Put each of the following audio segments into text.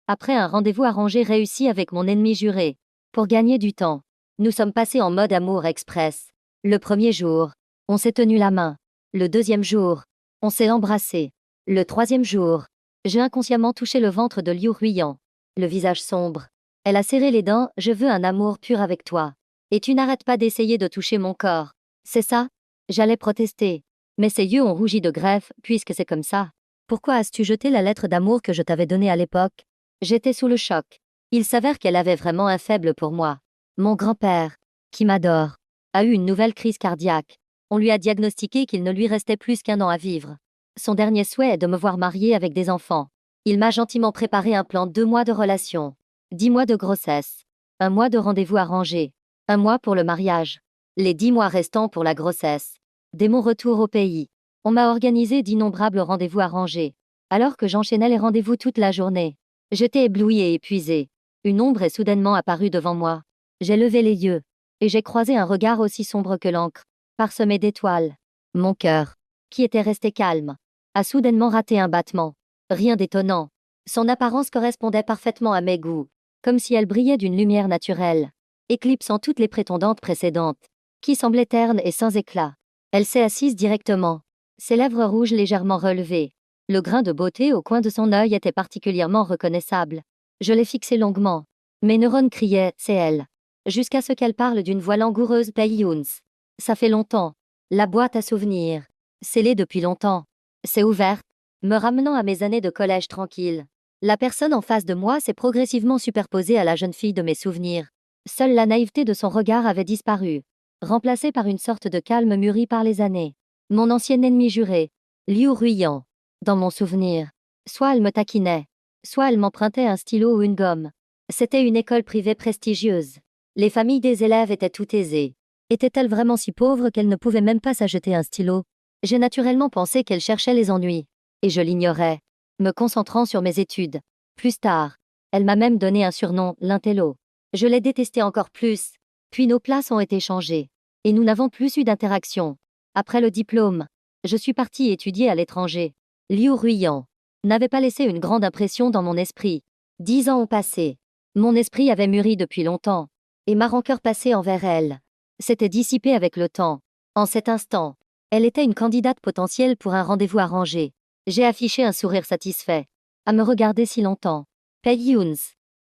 après un rendez-vous arrangé réussi avec mon ennemi juré. Pour gagner du temps, nous sommes passés en mode amour express. Le premier jour, on s'est tenu la main. Le deuxième jour, on s'est embrassé. Le troisième jour, j'ai inconsciemment touché le ventre de Liu Ruiyan. Le visage sombre. Elle a serré les dents, je veux un amour pur avec toi. Et tu n'arrêtes pas d'essayer de toucher mon corps. C'est ça? J'allais protester. Mais ses yeux ont rougi de greffe, puisque c'est comme ça. Pourquoi as-tu jeté la lettre d'amour que je t'avais donnée à l'époque? J'étais sous le choc. Il s'avère qu'elle avait vraiment un faible pour moi. Mon grand-père, qui m'adore, a eu une nouvelle crise cardiaque. On lui a diagnostiqué qu'il ne lui restait plus qu'un an à vivre. Son dernier souhait est de me voir mariée avec des enfants. Il m'a gentiment préparé un plan de 2 mois de relation, 10 mois de grossesse, 1 mois de rendez-vous arrangé, 1 mois pour le mariage, les 10 mois restants pour la grossesse. Dès mon retour au pays, on m'a organisé d'innombrables rendez-vous arrangés. Alors que j'enchaînais les rendez-vous toute la journée, j'étais éblouie et épuisée. Une ombre est soudainement apparue devant moi. J'ai levé les yeux, et j'ai croisé un regard aussi sombre que l'encre, parsemé d'étoiles. Mon cœur, qui était resté calme, a soudainement raté un battement. Rien d'étonnant. Son apparence correspondait parfaitement à mes goûts, comme si elle brillait d'une lumière naturelle, éclipsant toutes les prétendantes précédentes, qui semblaient ternes et sans éclat. Elle s'est assise directement, ses lèvres rouges légèrement relevées. Le grain de beauté au coin de son œil était particulièrement reconnaissable. Je l'ai fixé longuement. Mes neurones criaient « c'est elle », jusqu'à ce qu'elle parle d'une voix langoureuse « Pei-Yuns ». Ça fait longtemps. La boîte à souvenirs, scellée depuis longtemps, s'est ouverte, me ramenant à mes années de collège tranquille. La personne en face de moi s'est progressivement superposée à la jeune fille de mes souvenirs. Seule la naïveté de son regard avait disparu, remplacée par une sorte de calme mûri par les années. Mon ancien ennemi juré, Liu Ruiyan. Dans mon souvenir, soit elle me taquinait, soit elle m'empruntait un stylo ou une gomme. C'était une école privée prestigieuse. Les familles des élèves étaient toutes aisées. Était-elle vraiment si pauvre qu'elle ne pouvait même pas s'acheter un stylo? J'ai naturellement pensé qu'elle cherchait les ennuis. Et je l'ignorais, me concentrant sur mes études. Plus tard, elle m'a même donné un surnom, l'intello. Je l'ai détesté encore plus. Puis nos places ont été changées. Et nous n'avons plus eu d'interaction. Après le diplôme, je suis partie étudier à l'étranger. Liu Ruiyan n'avait pas laissé une grande impression dans mon esprit. 10 ans ont passé. Mon esprit avait mûri depuis longtemps. Et ma rancœur passée envers elle s'était dissipée avec le temps. En cet instant, elle était une candidate potentielle pour un rendez-vous arrangé. J'ai affiché un sourire satisfait. À me regarder si longtemps. Pei-Yuns,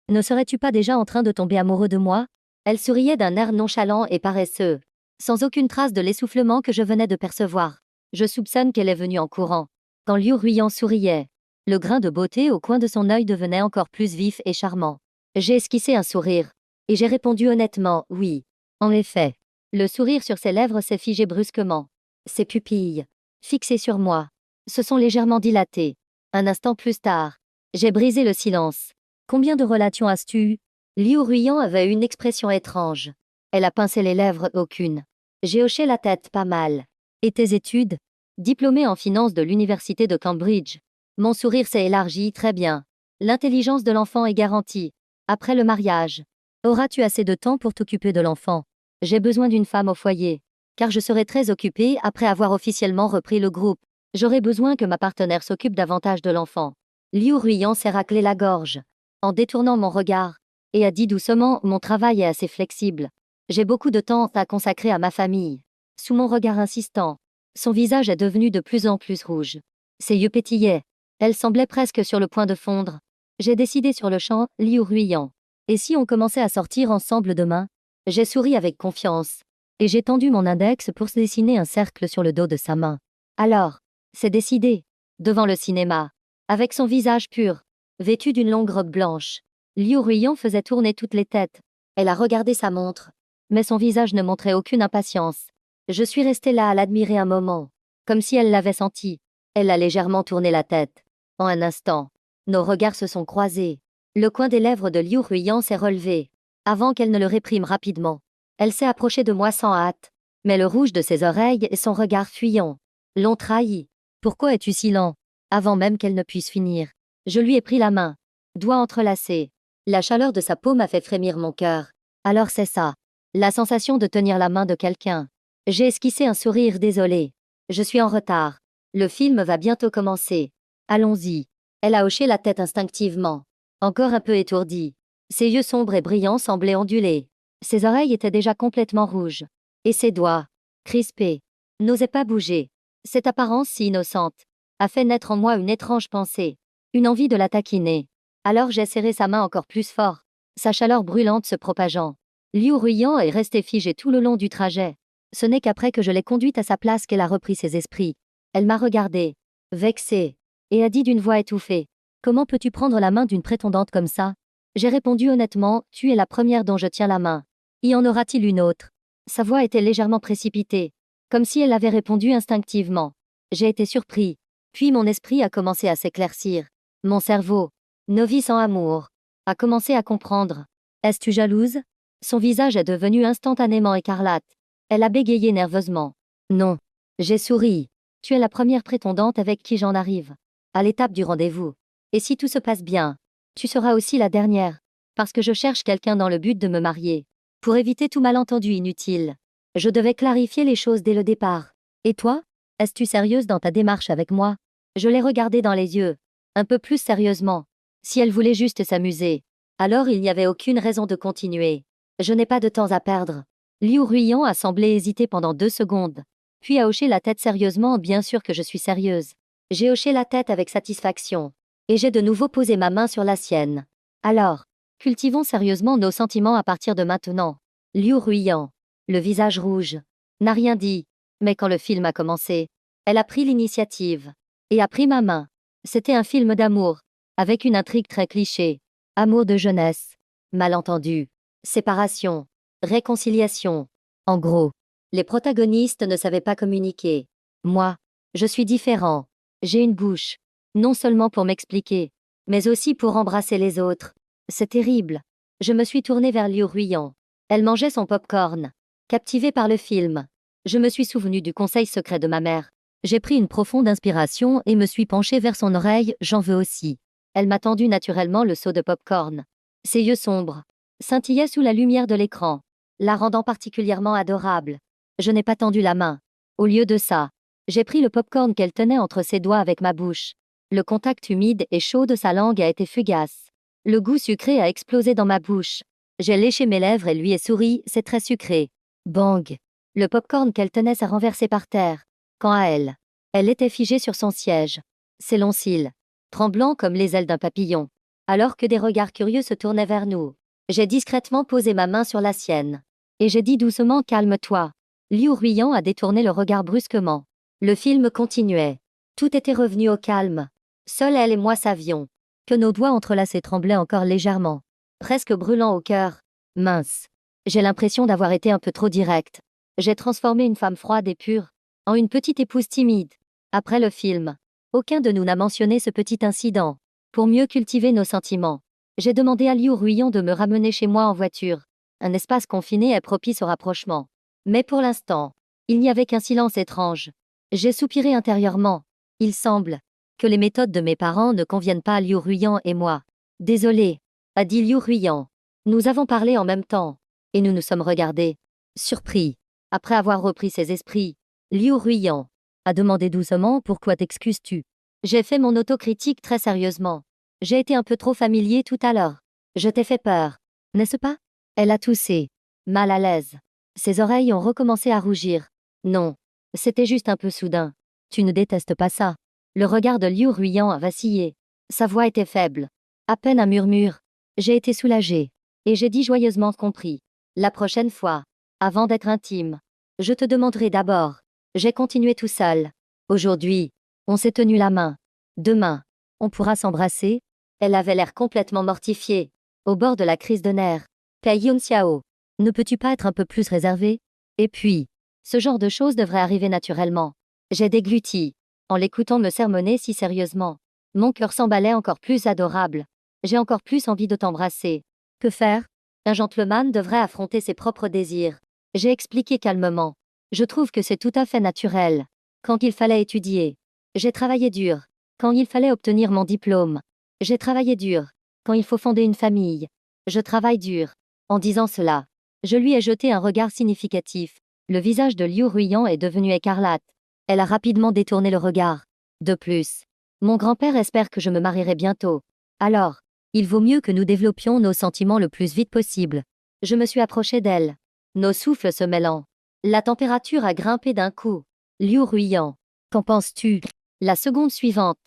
ne serais-tu pas déjà en train de tomber amoureux de moi? Elle souriait d'un air nonchalant et paresseux, sans aucune trace de l'essoufflement que je venais de percevoir. Je soupçonne qu'elle est venue en courant. Quand Liu Ruiyan souriait, le grain de beauté au coin de son œil devenait encore plus vif et charmant. J'ai esquissé un sourire, et j'ai répondu honnêtement, oui. En effet, le sourire sur ses lèvres s'est figé brusquement. Ses pupilles, fixées sur moi, se sont légèrement dilatées. Un instant plus tard, j'ai brisé le silence. Combien de relations as-tu eues? Liu Ruiyan avait une expression étrange. Elle a pincé les lèvres, aucune. J'ai hoché la tête, pas mal. Et tes études? Diplômée en finance de l'université de Cambridge. Mon sourire s'est élargi, très bien. L'intelligence de l'enfant est garantie. Après le mariage, auras-tu assez de temps pour t'occuper de l'enfant? J'ai besoin d'une femme au foyer, car je serai très occupée après avoir officiellement repris le groupe. J'aurai besoin que ma partenaire s'occupe davantage de l'enfant. Liu Ruiyan s'est raclé la gorge, en détournant mon regard, et a dit doucement, mon travail est assez flexible. J'ai beaucoup de temps à consacrer à ma famille. Sous mon regard insistant, son visage est devenu de plus en plus rouge. Ses yeux pétillaient. Elle semblait presque sur le point de fondre. J'ai décidé sur le champ, Liu Ruiyan. Et si on commençait à sortir ensemble demain? J'ai souri avec confiance, et j'ai tendu mon index pour se dessiner un cercle sur le dos de sa main. Alors, c'est décidé. Devant le cinéma, avec son visage pur, vêtu d'une longue robe blanche, Liu Ruiyan faisait tourner toutes les têtes. Elle a regardé sa montre, mais son visage ne montrait aucune impatience. Je suis restée là à l'admirer un moment, comme si elle l'avait senti. Elle a légèrement tourné la tête. En un instant, nos regards se sont croisés. Le coin des lèvres de Liu Ruiyan s'est relevé, avant qu'elle ne le réprime rapidement. Elle s'est approchée de moi sans hâte, mais le rouge de ses oreilles et son regard fuyant l'ont trahi. Pourquoi es-tu si lent? Avant même qu'elle ne puisse finir, je lui ai pris la main, doigts entrelacés. La chaleur de sa peau m'a fait frémir mon cœur. Alors c'est ça, la sensation de tenir la main de quelqu'un. J'ai esquissé un sourire désolé. Je suis en retard. Le film va bientôt commencer. Allons-y. Elle a hoché la tête instinctivement. encore un peu étourdi. Ses yeux sombres et brillants semblaient onduler. Ses oreilles étaient déjà complètement rouges. Et ses doigts, crispés, n'osaient pas bouger. Cette apparence si innocente a fait naître en moi une étrange pensée, une envie de la taquiner. Alors j'ai serré sa main encore plus fort, sa chaleur brûlante se propageant. Liu Ruiyan est resté figé tout le long du trajet. Ce n'est qu'après que je l'ai conduite à sa place qu'elle a repris ses esprits. Elle m'a regardé, vexée, et a dit d'une voix étouffée: comment peux-tu prendre la main d'une prétendante comme ça? J'ai répondu honnêtement: tu es la première dont je tiens la main. Y en aura-t-il une autre? Sa voix était légèrement précipitée, comme si elle avait répondu instinctivement. J'ai été surpris. Puis mon esprit a commencé à s'éclaircir. Mon cerveau, novice en amour, a commencé à comprendre. Es-tu jalouse? Son visage est devenu instantanément écarlate. Elle a bégayé nerveusement. Non. J'ai souri. Tu es la première prétendante avec qui j'en arrive. À l'étape du rendez-vous. Et si tout se passe bien, tu seras aussi la dernière. Parce que je cherche quelqu'un dans le but de me marier. Pour éviter tout malentendu inutile. Je devais clarifier les choses dès le départ. Et toi? Es-tu sérieuse dans ta démarche avec moi? Je l'ai regardée dans les yeux. Un peu plus sérieusement. Si elle voulait juste s'amuser, alors il n'y avait aucune raison de continuer. Je n'ai pas de temps à perdre. Liu Ruiyan a semblé hésiter pendant 2 secondes. Puis a hoché la tête sérieusement. Bien sûr que je suis sérieuse. J'ai hoché la tête avec satisfaction. Et j'ai de nouveau posé ma main sur la sienne. Alors, cultivons sérieusement nos sentiments à partir de maintenant. Liu Ruiyan, le visage rouge, n'a rien dit. Mais quand le film a commencé, elle a pris l'initiative. Et a pris ma main. C'était un film d'amour, avec une intrigue très cliché. Amour de jeunesse, malentendu, séparation, réconciliation. En gros, les protagonistes ne savaient pas communiquer. Moi, je suis différent. J'ai une bouche, non seulement pour m'expliquer, mais aussi pour embrasser les autres. C'est terrible. Je me suis tournée vers Liu Ruiyan. Elle mangeait son pop-corn. Captivée par le film, je me suis souvenu du conseil secret de ma mère. J'ai pris une profonde inspiration et me suis penchée vers son oreille. J'en veux aussi. Elle m'a tendu naturellement le seau de pop-corn. Ses yeux sombres scintillaient sous la lumière de l'écran, la rendant particulièrement adorable. Je n'ai pas tendu la main. Au lieu de ça, j'ai pris le pop-corn qu'elle tenait entre ses doigts avec ma bouche. Le contact humide et chaud de sa langue a été fugace. Le goût sucré a explosé dans ma bouche. J'ai léché mes lèvres et lui ai souri. C'est très sucré. Bang! Le pop-corn qu'elle tenait s'est renversé par terre. Quant à elle, elle était figée sur son siège, ses longs cils, tremblants comme les ailes d'un papillon. Alors que des regards curieux se tournaient vers nous, j'ai discrètement posé ma main sur la sienne. Et j'ai dit doucement: calme-toi. Liu Ruiyan a détourné le regard brusquement. Le film continuait. Tout était revenu au calme. Seule elle et moi savions que nos doigts entrelacés tremblaient encore légèrement, presque brûlants au cœur. Mince. J'ai l'impression d'avoir été un peu trop directe. J'ai transformé une femme froide et pure en une petite épouse timide. Après le film, aucun de nous n'a mentionné ce petit incident. Pour mieux cultiver nos sentiments, j'ai demandé à Liu Ruiyan de me ramener chez moi en voiture. Un espace confiné est propice au rapprochement. Mais pour l'instant, il n'y avait qu'un silence étrange. J'ai soupiré intérieurement. Il semble que les méthodes de mes parents ne conviennent pas à Liu Ruiyan et moi. Désolé, a dit Liu Ruiyan. Nous avons parlé en même temps, et nous nous sommes regardés, surpris. Après avoir repris ses esprits, Liu Ruiyan a demandé doucement: pourquoi t'excuses-tu? J'ai fait mon autocritique très sérieusement. J'ai été un peu trop familier tout à l'heure. Je t'ai fait peur, n'est-ce pas? Elle a toussé, mal à l'aise. Ses oreilles ont recommencé à rougir. Non, c'était juste un peu soudain. Tu ne détestes pas ça? Le regard de Liu Ruiyan a vacillé. Sa voix était faible. À peine un murmure. J'ai été soulagée. Et j'ai dit joyeusement: compris. La prochaine fois, avant d'être intime, je te demanderai d'abord. J'ai continué tout seul. Aujourd'hui, on s'est tenu la main. Demain, on pourra s'embrasser? Elle avait l'air complètement mortifiée, au bord de la crise de nerfs. Pei Yun Xiao, ne peux-tu pas être un peu plus réservé? Et puis, ce genre de choses devrait arriver naturellement. J'ai dégluti, en l'écoutant me sermonner si sérieusement. Mon cœur s'emballait encore plus adorable. J'ai encore plus envie de t'embrasser. Que faire? Un gentleman devrait affronter ses propres désirs. J'ai expliqué calmement. Je trouve que c'est tout à fait naturel. Quand il fallait étudier, j'ai travaillé dur. Quand il fallait obtenir mon diplôme, j'ai travaillé dur. Quand il faut fonder une famille, je travaille dur. En disant cela, je lui ai jeté un regard significatif. Le visage de Liu Ruiyan est devenu écarlate. Elle a rapidement détourné le regard. De plus, mon grand-père espère que je me marierai bientôt. Alors, Il vaut mieux que nous développions nos sentiments le plus vite possible. Je me suis approchée d'elle. Nos souffles se mêlant. La température a grimpé d'un coup. Liu Ruiyan. Qu'en penses-tu? La seconde suivante.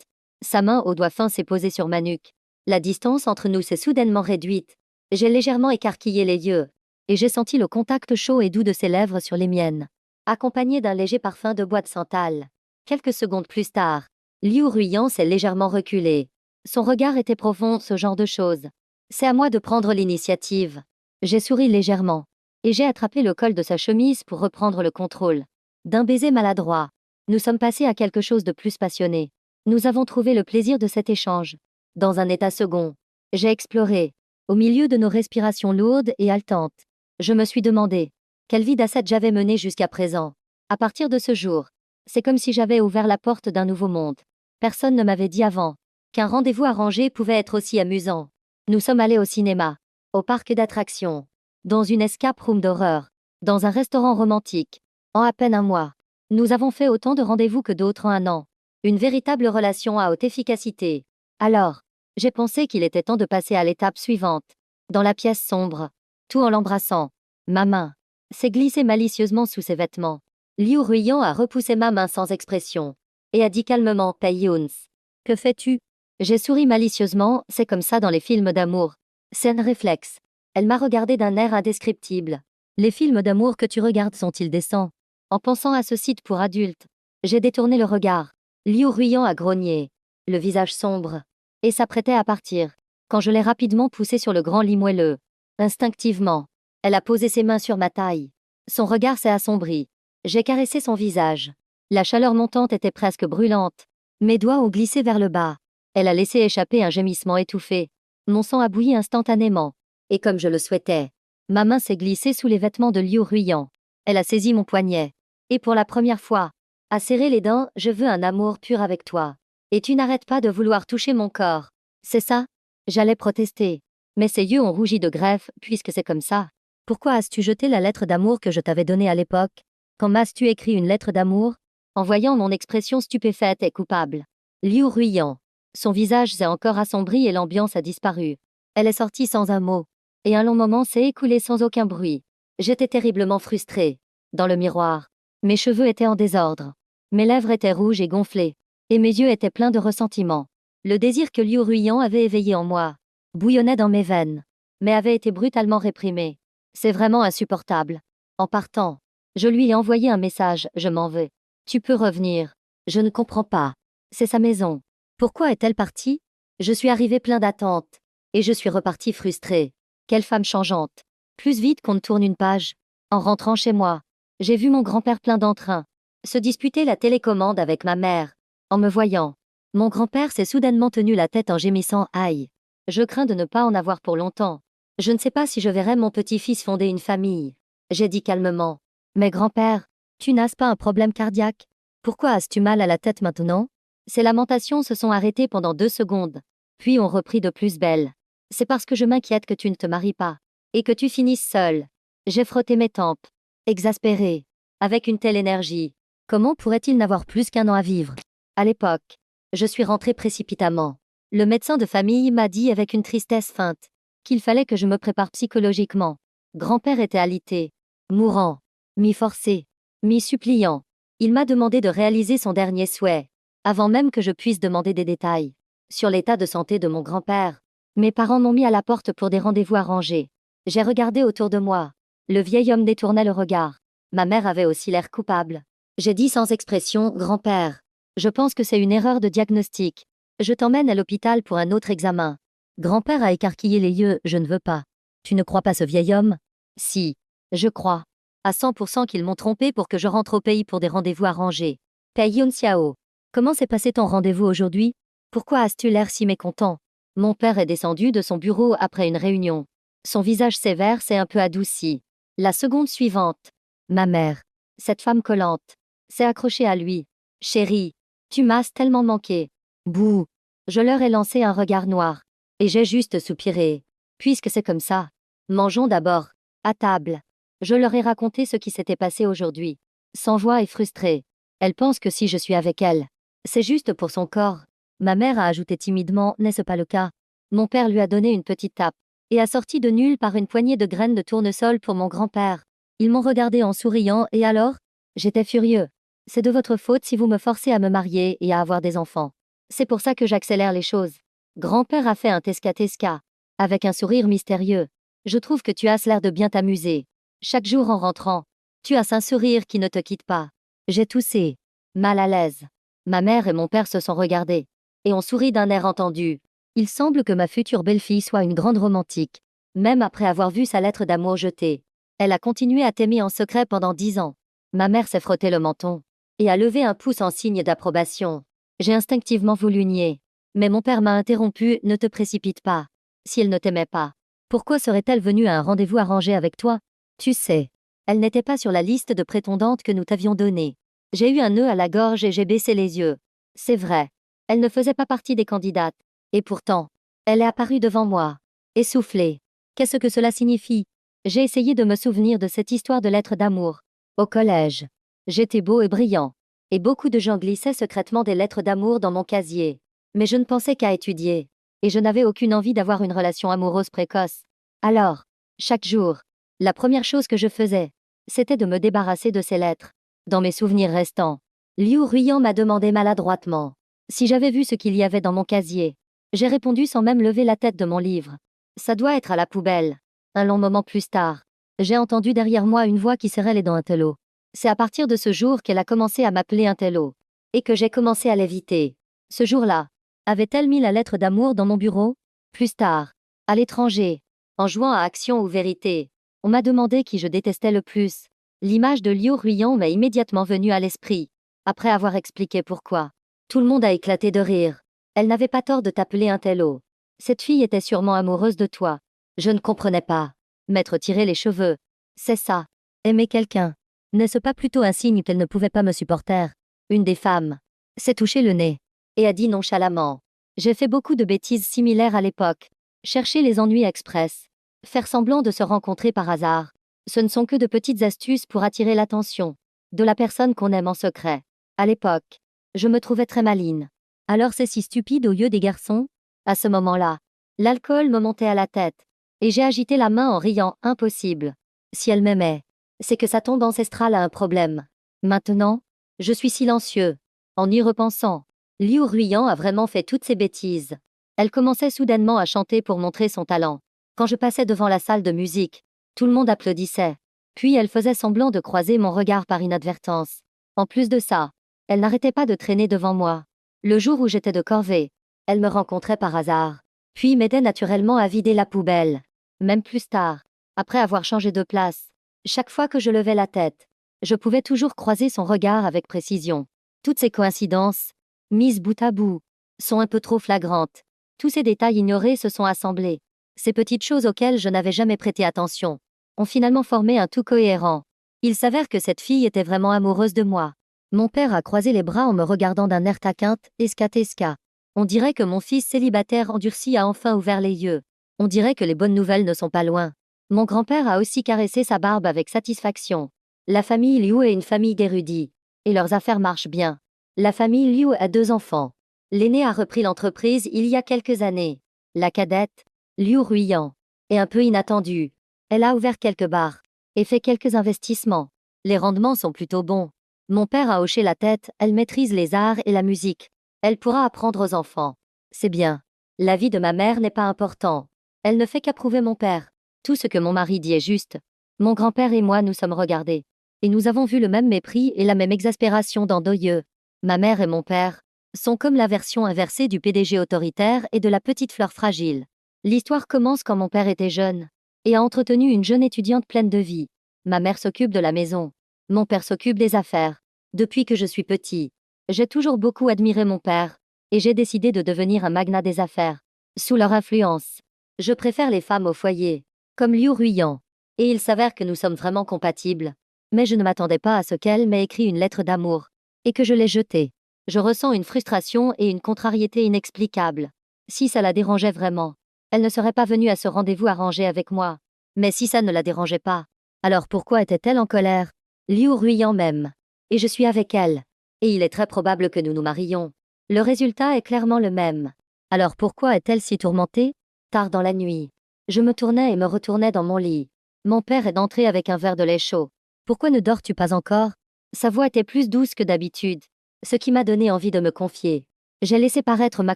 Sa main au doigt fin s'est posée sur ma nuque. La distance entre nous s'est soudainement réduite. J'ai légèrement écarquillé les yeux. Et j'ai senti le contact chaud et doux de ses lèvres sur les miennes, accompagné d'un léger parfum de bois de santal. Quelques secondes plus tard, Liu Ruiyan s'est légèrement reculé. Son regard était profond, ce genre de choses. C'est à moi de prendre l'initiative. J'ai souri légèrement. Et j'ai attrapé le col de sa chemise pour reprendre le contrôle. D'un baiser maladroit, nous sommes passés à quelque chose de plus passionné. Nous avons trouvé le plaisir de cet échange. Dans un état second, j'ai exploré, au milieu de nos respirations lourdes et haletantes. Je me suis demandé, quelle vie d'ascète j'avais menée jusqu'à présent. À partir de ce jour, c'est comme si j'avais ouvert la porte d'un nouveau monde. Personne ne m'avait dit avant qu'un rendez-vous arrangé pouvait être aussi amusant. Nous sommes allés au cinéma, au parc d'attractions, dans une escape room d'horreur, dans un restaurant romantique. En à peine un mois, nous avons fait autant de rendez-vous que d'autres en un an. Une véritable relation à haute efficacité. Alors, j'ai pensé qu'il était temps de passer à l'étape suivante. Dans la pièce sombre, tout en l'embrassant, ma main s'est glissée malicieusement sous ses vêtements. Liu Ruiyan a repoussé ma main sans expression et a dit calmement: Tae-yuns, que fais-tu? J'ai souri malicieusement, c'est comme ça dans les films d'amour. C'est un réflexe. Elle m'a regardé d'un air indescriptible. Les films d'amour que tu regardes sont-ils décents? En pensant à ce site pour adultes, j'ai détourné le regard. Liu Ruiyan a grogné, le visage sombre, et s'apprêtait à partir, quand je l'ai rapidement poussée sur le grand lit moelleux. Instinctivement, elle a posé ses mains sur ma taille. Son regard s'est assombri. J'ai caressé son visage. La chaleur montante était presque brûlante. Mes doigts ont glissé vers le bas. Elle a laissé échapper un gémissement étouffé. Mon sang a bouilli instantanément. Et comme je le souhaitais, ma main s'est glissée sous les vêtements de Liu Ruiyan. Elle a saisi mon poignet. Et pour la première fois, a serré les dents: je veux un amour pur avec toi. Et tu n'arrêtes pas de vouloir toucher mon corps. C'est ça? J'allais protester. Mais ses yeux ont rougi de greffe, puisque c'est comme ça. Pourquoi as-tu jeté la lettre d'amour que je t'avais donnée à l'époque? Quand m'as-tu écrit une lettre d'amour? En voyant mon expression stupéfaite et coupable, Liu Ruiyan, son visage s'est encore assombri et l'ambiance a disparu. Elle est sortie sans un mot. Et un long moment s'est écoulé sans aucun bruit. J'étais terriblement frustrée. Dans le miroir, mes cheveux étaient en désordre. Mes lèvres étaient rouges et gonflées. Et mes yeux étaient pleins de ressentiment. Le désir que Liu Ruiyan avait éveillé en moi bouillonnait dans mes veines, mais avait été brutalement réprimé. C'est vraiment insupportable. En partant, je lui ai envoyé un message: je m'en vais. Tu peux revenir. Je ne comprends pas. C'est sa maison. Pourquoi est-elle partie? Je suis arrivée plein d'attentes. Et je suis repartie frustrée. Quelle femme changeante. Plus vite qu'on ne tourne une page. En rentrant chez moi, j'ai vu mon grand-père plein d'entrain se disputer la télécommande avec ma mère. En me voyant, mon grand-père s'est soudainement tenu la tête en gémissant: aïe. Je crains de ne pas en avoir pour longtemps. Je ne sais pas si je verrai mon petit-fils fonder une famille. J'ai dit calmement: mais grand-père, tu n'as pas un problème cardiaque? Pourquoi as-tu mal à la tête maintenant? Ses lamentations se sont arrêtées pendant 2 secondes. Puis ont repris de plus belle. C'est parce que je m'inquiète que tu ne te maries pas. Et que tu finisses seule. J'ai frotté mes tempes. Exaspérée. Avec une telle énergie. Comment pourrait-il n'avoir plus qu'1 an à vivre? À l'époque, je suis rentrée précipitamment. Le médecin de famille m'a dit avec une tristesse feinte qu'il fallait que je me prépare psychologiquement. Grand-père était alité, mourant, mi-forcé, mi-suppliant. Il m'a demandé de réaliser son dernier souhait, avant même que je puisse demander des détails sur l'état de santé de mon grand-père. Mes parents m'ont mis à la porte pour des rendez-vous arrangés. J'ai regardé autour de moi. Le vieil homme détournait le regard. Ma mère avait aussi l'air coupable. J'ai dit sans expression: grand-père, je pense que c'est une erreur de diagnostic. Je t'emmène à l'hôpital pour un autre examen. Grand-père a écarquillé les yeux: je ne veux pas. Tu ne crois pas ce vieil homme? Si, je crois. À 100% qu'ils m'ont trompé pour que je rentre au pays pour des rendez-vous arrangés. Tae-Yun Xiao, comment s'est passé ton rendez-vous aujourd'hui? Pourquoi as-tu l'air si mécontent? Mon père est descendu de son bureau après une réunion. Son visage sévère s'est un peu adouci. La seconde suivante, ma mère, cette femme collante, s'est accrochée à lui. Chérie, tu m'as tellement manqué. Bouh. Je leur ai lancé un regard noir. Et j'ai juste soupiré. Puisque c'est comme ça. Mangeons d'abord. À table. Je leur ai raconté ce qui s'était passé aujourd'hui. Sans voix et frustrée. Elle pense que si je suis avec elle, c'est juste pour son corps. Ma mère a ajouté timidement: n'est-ce pas le cas? Mon père lui a donné une petite tape et a sorti de nulle part une poignée de graines de tournesol pour mon grand-père. Ils m'ont regardé en souriant et alors? J'étais furieux. C'est de votre faute si vous me forcez à me marier et à avoir des enfants. C'est pour ça que j'accélère les choses. Grand-père a fait un tesca-tesca, avec un sourire mystérieux. Je trouve que tu as l'air de bien t'amuser. Chaque jour en rentrant, tu as un sourire qui ne te quitte pas. J'ai toussé, mal à l'aise. Ma mère et mon père se sont regardés et ont souri d'un air entendu. Il semble que ma future belle-fille soit une grande romantique, même après avoir vu sa lettre d'amour jetée. Elle a continué à t'aimer en secret pendant 10 ans. Ma mère s'est frotté le menton et a levé un pouce en signe d'approbation. J'ai instinctivement voulu nier. Mais mon père m'a interrompu, ne te précipite pas. Si elle ne t'aimait pas, pourquoi serait-elle venue à un rendez-vous arrangé avec toi? Tu sais, elle n'était pas sur la liste de prétendantes que nous t'avions donnée. J'ai eu un nœud à la gorge et j'ai baissé les yeux. C'est vrai. Elle ne faisait pas partie des candidates. Et pourtant, elle est apparue devant moi. Essoufflée. Qu'est-ce que cela signifie? J'ai essayé de me souvenir de cette histoire de lettre d'amour. Au collège. J'étais beau et brillant. Et beaucoup de gens glissaient secrètement des lettres d'amour dans mon casier. Mais je ne pensais qu'à étudier. Et je n'avais aucune envie d'avoir une relation amoureuse précoce. Alors, chaque jour, la première chose que je faisais, c'était de me débarrasser de ces lettres. Dans mes souvenirs restants, Liu Ruyan m'a demandé maladroitement si j'avais vu ce qu'il y avait dans mon casier. J'ai répondu sans même lever la tête de mon livre. Ça doit être à la poubelle. Un long moment plus tard, j'ai entendu derrière moi une voix qui serrait les dents Intello. C'est à partir de ce jour qu'elle a commencé à m'appeler Intello. Et que j'ai commencé à l'éviter. Ce jour-là, avait-elle mis la lettre d'amour dans mon bureau? Plus tard, à l'étranger, en jouant à Action ou Vérité, on m'a demandé qui je détestais le plus. L'image de Liu Ruyan m'est immédiatement venue à l'esprit, après avoir expliqué pourquoi. Tout le monde a éclaté de rire. Elle n'avait pas tort de t'appeler Intello. Cette fille était sûrement amoureuse de toi. Je ne comprenais pas. M'être tiré les cheveux. C'est ça. Aimer quelqu'un. N'est-ce pas plutôt un signe qu'elle ne pouvait pas me supporter? Une des femmes s'est touché le nez et a dit nonchalamment. J'ai fait beaucoup de bêtises similaires à l'époque. Chercher les ennuis express. Faire semblant de se rencontrer par hasard. Ce ne sont que de petites astuces pour attirer l'attention de la personne qu'on aime en secret. À l'époque, je me trouvais très maligne. Alors c'est si stupide aux yeux des garçons? À ce moment-là, l'alcool me montait à la tête. Et j'ai agité la main en riant, impossible. Si elle m'aimait, c'est que sa tombe ancestrale a un problème. Maintenant, je suis silencieux. En y repensant, Liu Ruyan a vraiment fait toutes ces bêtises. Elle commençait soudainement à chanter pour montrer son talent. Quand je passais devant la salle de musique, tout le monde applaudissait. Puis elle faisait semblant de croiser mon regard par inadvertance. En plus de ça, elle n'arrêtait pas de traîner devant moi. Le jour où j'étais de corvée, elle me rencontrait par hasard. Puis m'aidait naturellement à vider la poubelle. Même plus tard, après avoir changé de place, chaque fois que je levais la tête, je pouvais toujours croiser son regard avec précision. Toutes ces coïncidences, mises bout à bout, sont un peu trop flagrantes. Tous ces détails ignorés se sont assemblés. Ces petites choses auxquelles je n'avais jamais prêté attention ont finalement formé un tout cohérent. Il s'avère que cette fille était vraiment amoureuse de moi. Mon père a croisé les bras en me regardant d'un air taquin, esca. On dirait que mon fils célibataire endurci a enfin ouvert les yeux. On dirait que les bonnes nouvelles ne sont pas loin. Mon grand-père a aussi caressé sa barbe avec satisfaction. La famille Liu est une famille d'érudits. Et leurs affaires marchent bien. La famille Liu a 2 enfants. L'aînée a repris l'entreprise il y a quelques années. La cadette, Liu Ruyan, est un peu inattendue. Elle a ouvert quelques bars et fait quelques investissements. Les rendements sont plutôt bons. Mon père a hoché la tête, elle maîtrise les arts et la musique. Elle pourra apprendre aux enfants. C'est bien. La vie de ma mère n'est pas important. Elle ne fait qu'approuver mon père. Tout ce que mon mari dit est juste. Mon grand-père et moi nous sommes regardés. Et nous avons vu le même mépris et la même exaspération dans nos yeux. Ma mère et mon père sont comme la version inversée du PDG autoritaire et de la petite fleur fragile. L'histoire commence quand mon père était jeune et a entretenu une jeune étudiante pleine de vie. Ma mère s'occupe de la maison. Mon père s'occupe des affaires. Depuis que je suis petit, j'ai toujours beaucoup admiré mon père et j'ai décidé de devenir un magnat des affaires. Sous leur influence, je préfère les femmes au foyer, comme Liu Ruyan. Et il s'avère que nous sommes vraiment compatibles. Mais je ne m'attendais pas à ce qu'elle m'ait écrit une lettre d'amour et que je l'ai jetée. Je ressens une frustration et une contrariété inexplicables. Si ça la dérangeait vraiment, elle ne serait pas venue à ce rendez-vous arrangé avec moi. Mais si ça ne la dérangeait pas, alors pourquoi était-elle en colère? Liu Ruyan m'aime. Et je suis avec elle. Et il est très probable que nous nous marions. Le résultat est clairement le même. Alors pourquoi est-elle si tourmentée? Tard dans la nuit. Je me tournais et me retournais dans mon lit. Mon père est entré avec un verre de lait chaud. Pourquoi ne dors-tu pas encore? Sa voix était plus douce que d'habitude, ce qui m'a donné envie de me confier. J'ai laissé paraître ma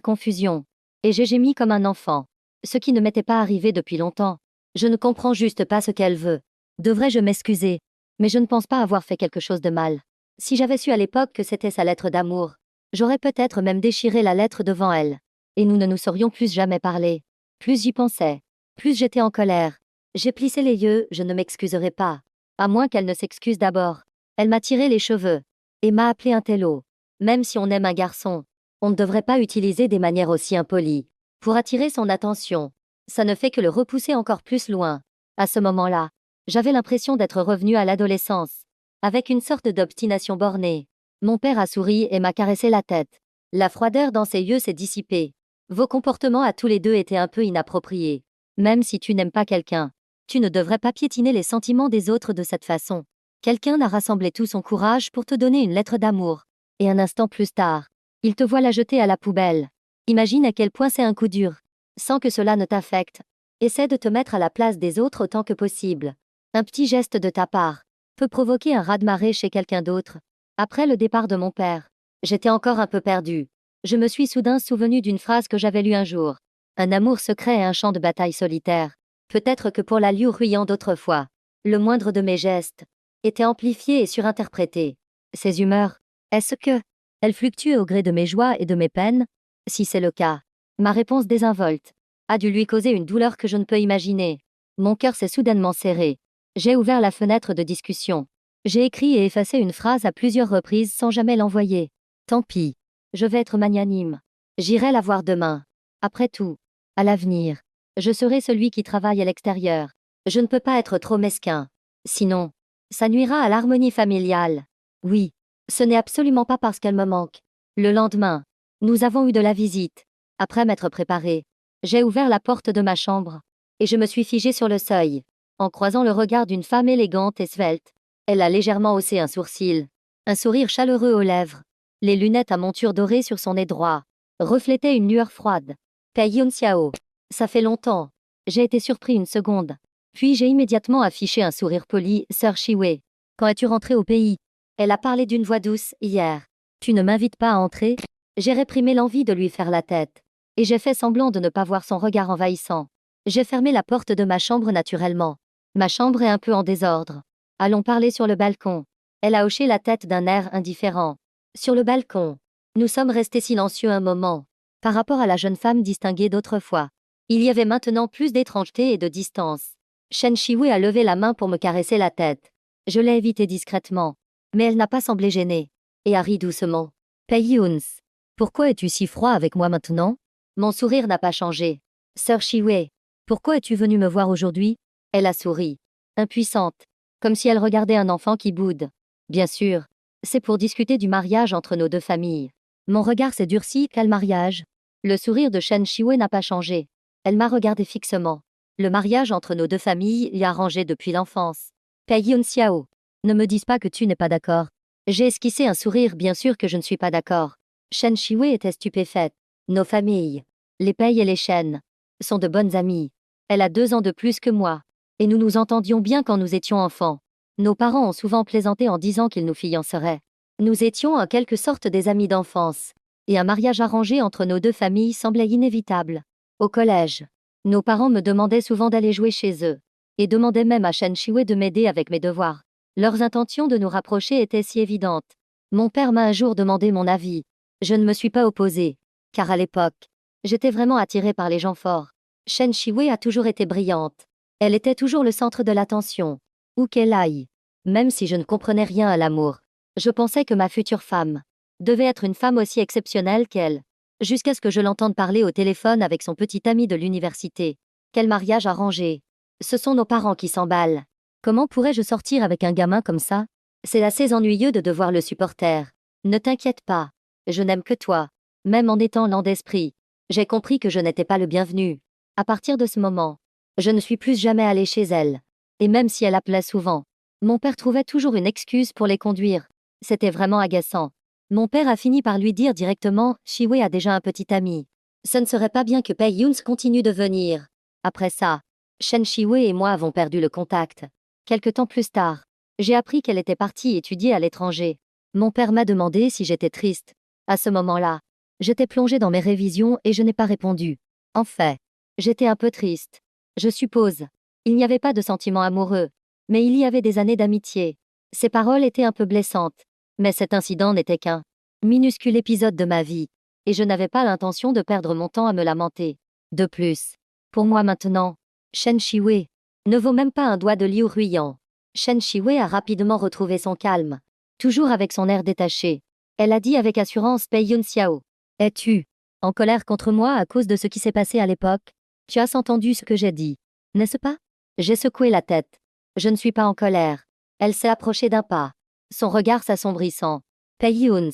confusion. Et j'ai gémi comme un enfant. Ce qui ne m'était pas arrivé depuis longtemps. Je ne comprends juste pas ce qu'elle veut. Devrais-je m'excuser? Mais je ne pense pas avoir fait quelque chose de mal. Si j'avais su à l'époque que c'était sa lettre d'amour, j'aurais peut-être même déchiré la lettre devant elle. Et nous ne nous serions plus jamais parlé. Plus j'y pensais, plus j'étais en colère. J'ai plissé les yeux, je ne m'excuserai pas. À moins qu'elle ne s'excuse d'abord. Elle m'a tiré les cheveux. Et m'a appelé un télo. Même si on aime un garçon, on ne devrait pas utiliser des manières aussi impolies. Pour attirer son attention. Ça ne fait que le repousser encore plus loin. À ce moment-là, j'avais l'impression d'être revenue à l'adolescence. Avec une sorte d'obstination bornée. Mon père a souri et m'a caressé la tête. La froideur dans ses yeux s'est dissipée. Vos comportements à tous les deux étaient un peu inappropriés. Même si tu n'aimes pas quelqu'un, tu ne devrais pas piétiner les sentiments des autres de cette façon. Quelqu'un a rassemblé tout son courage pour te donner une lettre d'amour. Et un instant plus tard, il te voit la jeter à la poubelle. Imagine à quel point c'est un coup dur. Sans que cela ne t'affecte. Essaie de te mettre à la place des autres autant que possible. Un petit geste de ta part peut provoquer un raz-de-marée chez quelqu'un d'autre. Après le départ de mon père, j'étais encore un peu perdue. Je me suis soudain souvenu d'une phrase que j'avais lue un jour. Un amour secret est un champ de bataille solitaire. Peut-être que pour l'allure ruyant d'autrefois, le moindre de mes gestes était amplifié et surinterprété. Ses humeurs, est-ce que elles fluctuent au gré de mes joies et de mes peines? Si c'est le cas, ma réponse désinvolte a dû lui causer une douleur que je ne peux imaginer. Mon cœur s'est soudainement serré. J'ai ouvert la fenêtre de discussion. J'ai écrit et effacé une phrase à plusieurs reprises sans jamais l'envoyer. Tant pis. Je vais être magnanime. J'irai la voir demain. Après tout, à l'avenir, je serai celui qui travaille à l'extérieur. Je ne peux pas être trop mesquin. Sinon, ça nuira à l'harmonie familiale. Oui, ce n'est absolument pas parce qu'elle me manque. Le lendemain, nous avons eu de la visite. Après m'être préparé, j'ai ouvert la porte de ma chambre. Et je me suis figé sur le seuil, en croisant le regard d'une femme élégante et svelte. Elle a légèrement haussé un sourcil. Un sourire chaleureux aux lèvres. Les lunettes à monture dorée sur son nez droit reflétaient une lueur froide. Pei Yun Xiao. Ça fait longtemps. J'ai été surpris une seconde. Puis j'ai immédiatement affiché un sourire poli. Sœur Shiwei. Quand es-tu rentrée au pays? Elle a parlé d'une voix douce, hier. Tu ne m'invites pas à entrer? J'ai réprimé l'envie de lui faire la tête. Et j'ai fait semblant de ne pas voir son regard envahissant. J'ai fermé la porte de ma chambre naturellement. Ma chambre est un peu en désordre. Allons parler sur le balcon. Elle a hoché la tête d'un air indifférent. Sur le balcon. Nous sommes restés silencieux un moment. Par rapport à la jeune femme distinguée d'autrefois. Il y avait maintenant plus d'étrangeté et de distance. Shen Shiwei a levé la main pour me caresser la tête. Je l'ai évitée discrètement. Mais elle n'a pas semblé gênée. Et a ri doucement. Pei Yuns. Pourquoi es-tu si froid avec moi maintenant? Mon sourire n'a pas changé. Sœur Shiwei. Pourquoi es-tu venue me voir aujourd'hui? Elle a souri. Impuissante. Comme si elle regardait un enfant qui boude. Bien sûr. C'est pour discuter du mariage entre nos deux familles. Mon regard s'est durci. Quel mariage? Le sourire de Shen Shiwei n'a pas changé. Elle m'a regardé fixement. Le mariage entre nos deux familles y a rangé depuis l'enfance. Pei Yun Xiao. Ne me dis pas que tu n'es pas d'accord. J'ai esquissé un sourire. Bien sûr que je ne suis pas d'accord. Shen Shiwei était stupéfaite. Nos familles, les Pei et les Shen, sont de bonnes amies. Elle a 2 ans de plus que moi. Et nous nous entendions bien quand nous étions enfants. Nos parents ont souvent plaisanté en disant qu'ils nous fianceraient. Nous étions en quelque sorte des amis d'enfance. Et un mariage arrangé entre nos deux familles semblait inévitable. Au collège, nos parents me demandaient souvent d'aller jouer chez eux. Et demandaient même à Shen Shiwei de m'aider avec mes devoirs. Leurs intentions de nous rapprocher étaient si évidentes. Mon père m'a un jour demandé mon avis. Je ne me suis pas opposée. Car à l'époque, j'étais vraiment attirée par les gens forts. Shen Shiwei a toujours été brillante. Elle était toujours le centre de l'attention. Où qu'elle aille. Même si je ne comprenais rien à l'amour, je pensais que ma future femme devait être une femme aussi exceptionnelle qu'elle. Jusqu'à ce que je l'entende parler au téléphone avec son petit ami de l'université. Quel mariage arrangé. Ce sont nos parents qui s'emballent. Comment pourrais-je sortir avec un gamin comme ça? C'est assez ennuyeux de devoir le supporter. Ne t'inquiète pas. Je n'aime que toi. Même en étant lent d'esprit. J'ai compris que je n'étais pas le bienvenu. À partir de ce moment, je ne suis plus jamais allée chez elle. Et même si elle appelait souvent, mon père trouvait toujours une excuse pour les conduire. C'était vraiment agaçant. Mon père a fini par lui dire directement, Shiwei a déjà un petit ami. Ce ne serait pas bien que Pei Yuns continue de venir. Après ça, Shen Shiwei et moi avons perdu le contact. Quelque temps plus tard, j'ai appris qu'elle était partie étudier à l'étranger. Mon père m'a demandé si j'étais triste. À ce moment-là, j'étais plongée dans mes révisions et je n'ai pas répondu. En fait, j'étais un peu triste. Je suppose. Il n'y avait pas de sentiment amoureux, mais il y avait des années d'amitié. Ses paroles étaient un peu blessantes, mais cet incident n'était qu'un minuscule épisode de ma vie, et je n'avais pas l'intention de perdre mon temps à me lamenter. De plus, pour moi maintenant, Shen Shiwei ne vaut même pas un doigt de Liu Ruiyan. Shen Shiwei a rapidement retrouvé son calme, toujours avec son air détaché. Elle a dit avec assurance Pei Yun Xiao. Es-tu en colère contre moi à cause de ce qui s'est passé à l'époque? Tu as entendu ce que j'ai dit, n'est-ce pas? J'ai secoué la tête. Je ne suis pas en colère. Elle s'est approchée d'un pas, son regard s'assombrissant. Pei Yuns,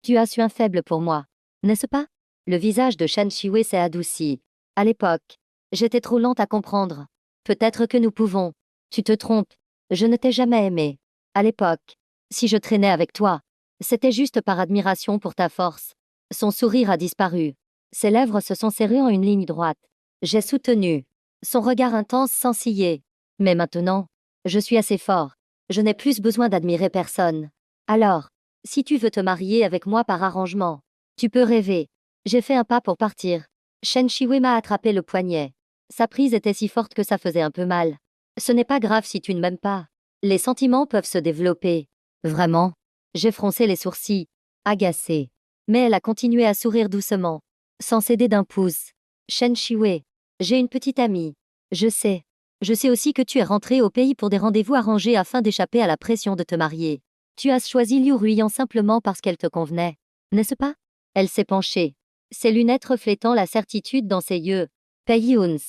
tu as su un faible pour moi, n'est-ce pas? Le visage de Shen Shiwei s'est adouci. À l'époque, j'étais trop lente à comprendre. Peut-être que nous pouvons. Tu te trompes. Je ne t'ai jamais aimé. À l'époque, si je traînais avec toi, c'était juste par admiration pour ta force. Son sourire a disparu. Ses lèvres se sont serrées en une ligne droite. J'ai soutenu. Son regard intense s'ensillait. Mais maintenant, je suis assez fort. Je n'ai plus besoin d'admirer personne. Alors, si tu veux te marier avec moi par arrangement, tu peux rêver. J'ai fait un pas pour partir. Shen Shiwei m'a attrapé le poignet. Sa prise était si forte que ça faisait un peu mal. Ce n'est pas grave si tu ne m'aimes pas. Les sentiments peuvent se développer. Vraiment? J'ai froncé les sourcils, agacée. Mais elle a continué à sourire doucement, sans céder d'un pouce. Shen Shiwei, j'ai une petite amie. Je sais. Je sais aussi que tu es rentré au pays pour des rendez-vous arrangés afin d'échapper à la pression de te marier. Tu as choisi Liu Ruiyan simplement parce qu'elle te convenait, n'est-ce pas? Elle s'est penchée, ses lunettes reflétant la certitude dans ses yeux. Pei Yuns,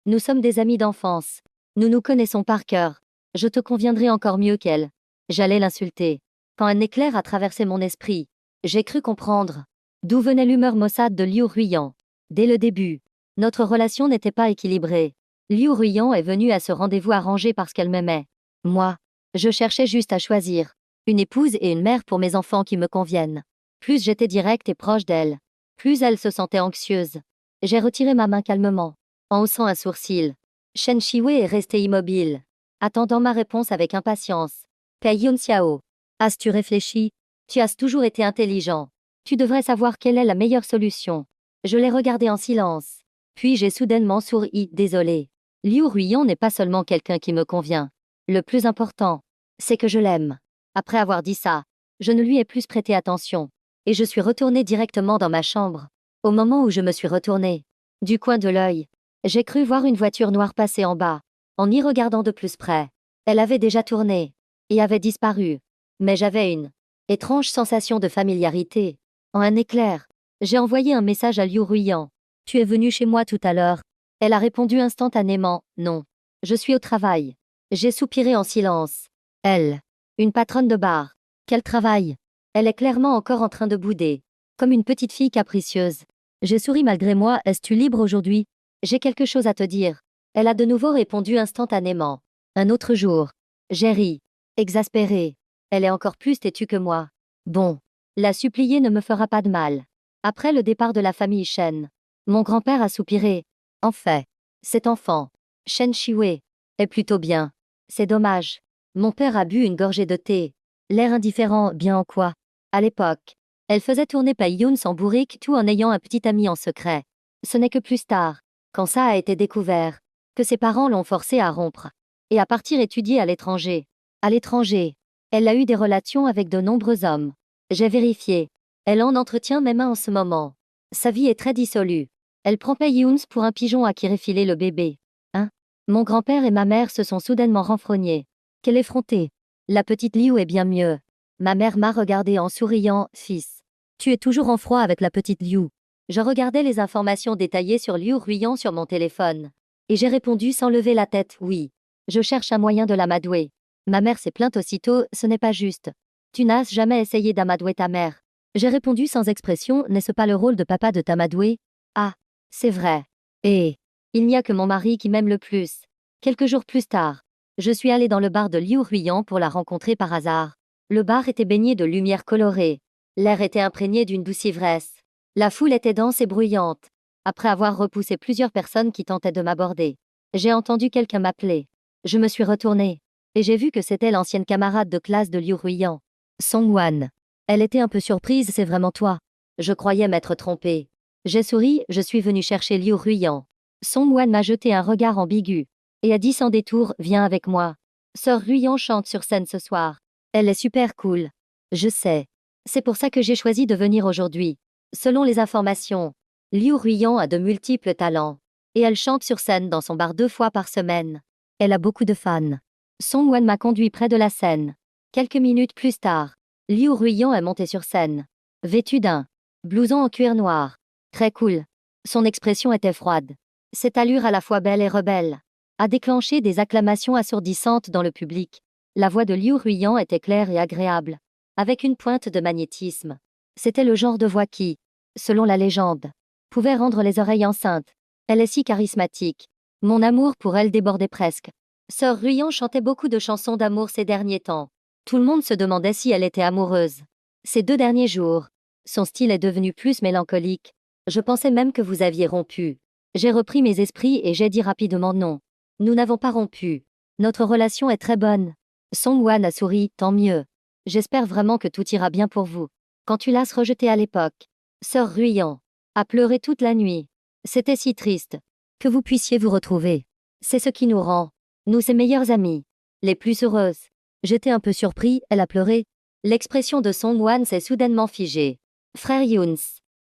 nous sommes des amis d'enfance. Nous nous connaissons par cœur. Je te conviendrai encore mieux qu'elle. J'allais l'insulter, quand un éclair a traversé mon esprit. J'ai cru comprendre d'où venait l'humeur maussade de Liu Ruiyan. Dès le début, notre relation n'était pas équilibrée. Liu Ruiyan est venue à ce rendez-vous arrangé parce qu'elle m'aimait. Moi, je cherchais juste à choisir une épouse et une mère pour mes enfants qui me conviennent. Plus j'étais directe et proche d'elle, plus elle se sentait anxieuse. J'ai retiré ma main calmement, en haussant un sourcil. Shen Shiwei est resté immobile, attendant ma réponse avec impatience. Pei Yun Xiao, as-tu réfléchi? Tu as toujours été intelligent. Tu devrais savoir quelle est la meilleure solution. Je l'ai regardé en silence. Puis j'ai soudainement souri, désolé. Liu Ruiyan n'est pas seulement quelqu'un qui me convient. Le plus important, c'est que je l'aime. Après avoir dit ça, je ne lui ai plus prêté attention. Et je suis retournée directement dans ma chambre. Au moment où je me suis retournée, du coin de l'œil, j'ai cru voir une voiture noire passer en bas. En y regardant de plus près, elle avait déjà tourné et avait disparu. Mais j'avais une étrange sensation de familiarité. En un éclair, j'ai envoyé un message à Liu Ruiyan. Tu es venu chez moi tout à l'heure? Elle a répondu instantanément, non. Je suis au travail. J'ai soupiré en silence. Elle, une patronne de bar. Quel travail? Elle est clairement encore en train de bouder, comme une petite fille capricieuse. J'ai souri malgré moi. Es-tu libre aujourd'hui? J'ai quelque chose à te dire. Elle a de nouveau répondu instantanément. Un autre jour. J'ai ri, exaspérée. Elle est encore plus têtue que moi. Bon, la supplier ne me fera pas de mal. Après le départ de la famille Shen, mon grand-père a soupiré. En fait, cet enfant, Shen Shiwei, est plutôt bien. C'est dommage. Mon père a bu une gorgée de thé. L'air indifférent, bien en quoi? À l'époque, elle faisait tourner Pei Yuns en bourrique tout en ayant un petit ami en secret. Ce n'est que plus tard, quand ça a été découvert, que ses parents l'ont forcée à rompre et à partir étudier à l'étranger. À l'étranger, elle a eu des relations avec de nombreux hommes. J'ai vérifié. Elle en entretient même un en ce moment. Sa vie est très dissolue. Elle prend Pei Yuns pour un pigeon à qui refiler le bébé. Hein? Mon grand-père et ma mère se sont soudainement renfrognés. Quelle effrontée. La petite Liu est bien mieux. Ma mère m'a regardé en souriant. Fils, tu es toujours en froid avec la petite Liu. Je regardais les informations détaillées sur Liu Ruiyan sur mon téléphone. Et j'ai répondu sans lever la tête, oui. Je cherche un moyen de l'amadouer. Ma mère s'est plainte aussitôt, ce n'est pas juste. Tu n'as jamais essayé d'amadouer ta mère. J'ai répondu sans expression, n'est-ce pas le rôle de papa de t'amadouer? Ah, c'est vrai. Et il n'y a que mon mari qui m'aime le plus. Quelques jours plus tard, je suis allée dans le bar de Liu Ruiyan pour la rencontrer par hasard. Le bar était baigné de lumière colorée. L'air était imprégné d'une douce ivresse. La foule était dense et bruyante. après avoir repoussé plusieurs personnes qui tentaient de m'aborder. J'ai entendu quelqu'un m'appeler. Je me suis retournée. Et j'ai vu que c'était l'ancienne camarade de classe de Liu Ruiyan. Songwan. Elle était un peu surprise, c'est vraiment toi. Je croyais m'être trompée. J'ai souri, je suis venue chercher Liu Ruiyan. Songwan m'a jeté un regard ambigu. Et a dit sans détour, viens avec moi. Sœur Ruiyan chante sur scène ce soir. Elle est super cool. Je sais. C'est pour ça que j'ai choisi de venir aujourd'hui. Selon les informations, Liu Ruiyan a de multiples talents. Et elle chante sur scène dans son bar 2 fois par semaine. Elle a beaucoup de fans. Songwan m'a conduit près de la scène. Quelques minutes plus tard, Liu Ruiyan est monté sur scène. Vêtu d'un blouson en cuir noir. Très cool. Son expression était froide. Cette allure à la fois belle et rebelle a déclenché des acclamations assourdissantes dans le public. La voix de Liu Ruiyan était claire et agréable, avec une pointe de magnétisme. C'était le genre de voix qui, selon la légende, pouvait rendre les oreilles enceintes. Elle est si charismatique. Mon amour pour elle débordait presque. Sœur Ruiyan chantait beaucoup de chansons d'amour ces derniers temps. Tout le monde se demandait si elle était amoureuse. Ces 2 derniers jours, son style est devenu plus mélancolique. Je pensais même que vous aviez rompu. J'ai repris mes esprits et j'ai dit rapidement non. Nous n'avons pas rompu. Notre relation est très bonne. Songwan a souri, tant mieux. J'espère vraiment que tout ira bien pour vous. Quand tu l'as rejeté à l'époque, Sœur Ruiyan a pleuré toute la nuit. C'était si triste. Que vous puissiez vous retrouver. C'est ce qui nous rend, nous ses meilleures amies, les plus heureuses. J'étais un peu surpris, elle a pleuré. L'expression de Songwan s'est soudainement figée. Frère Youns,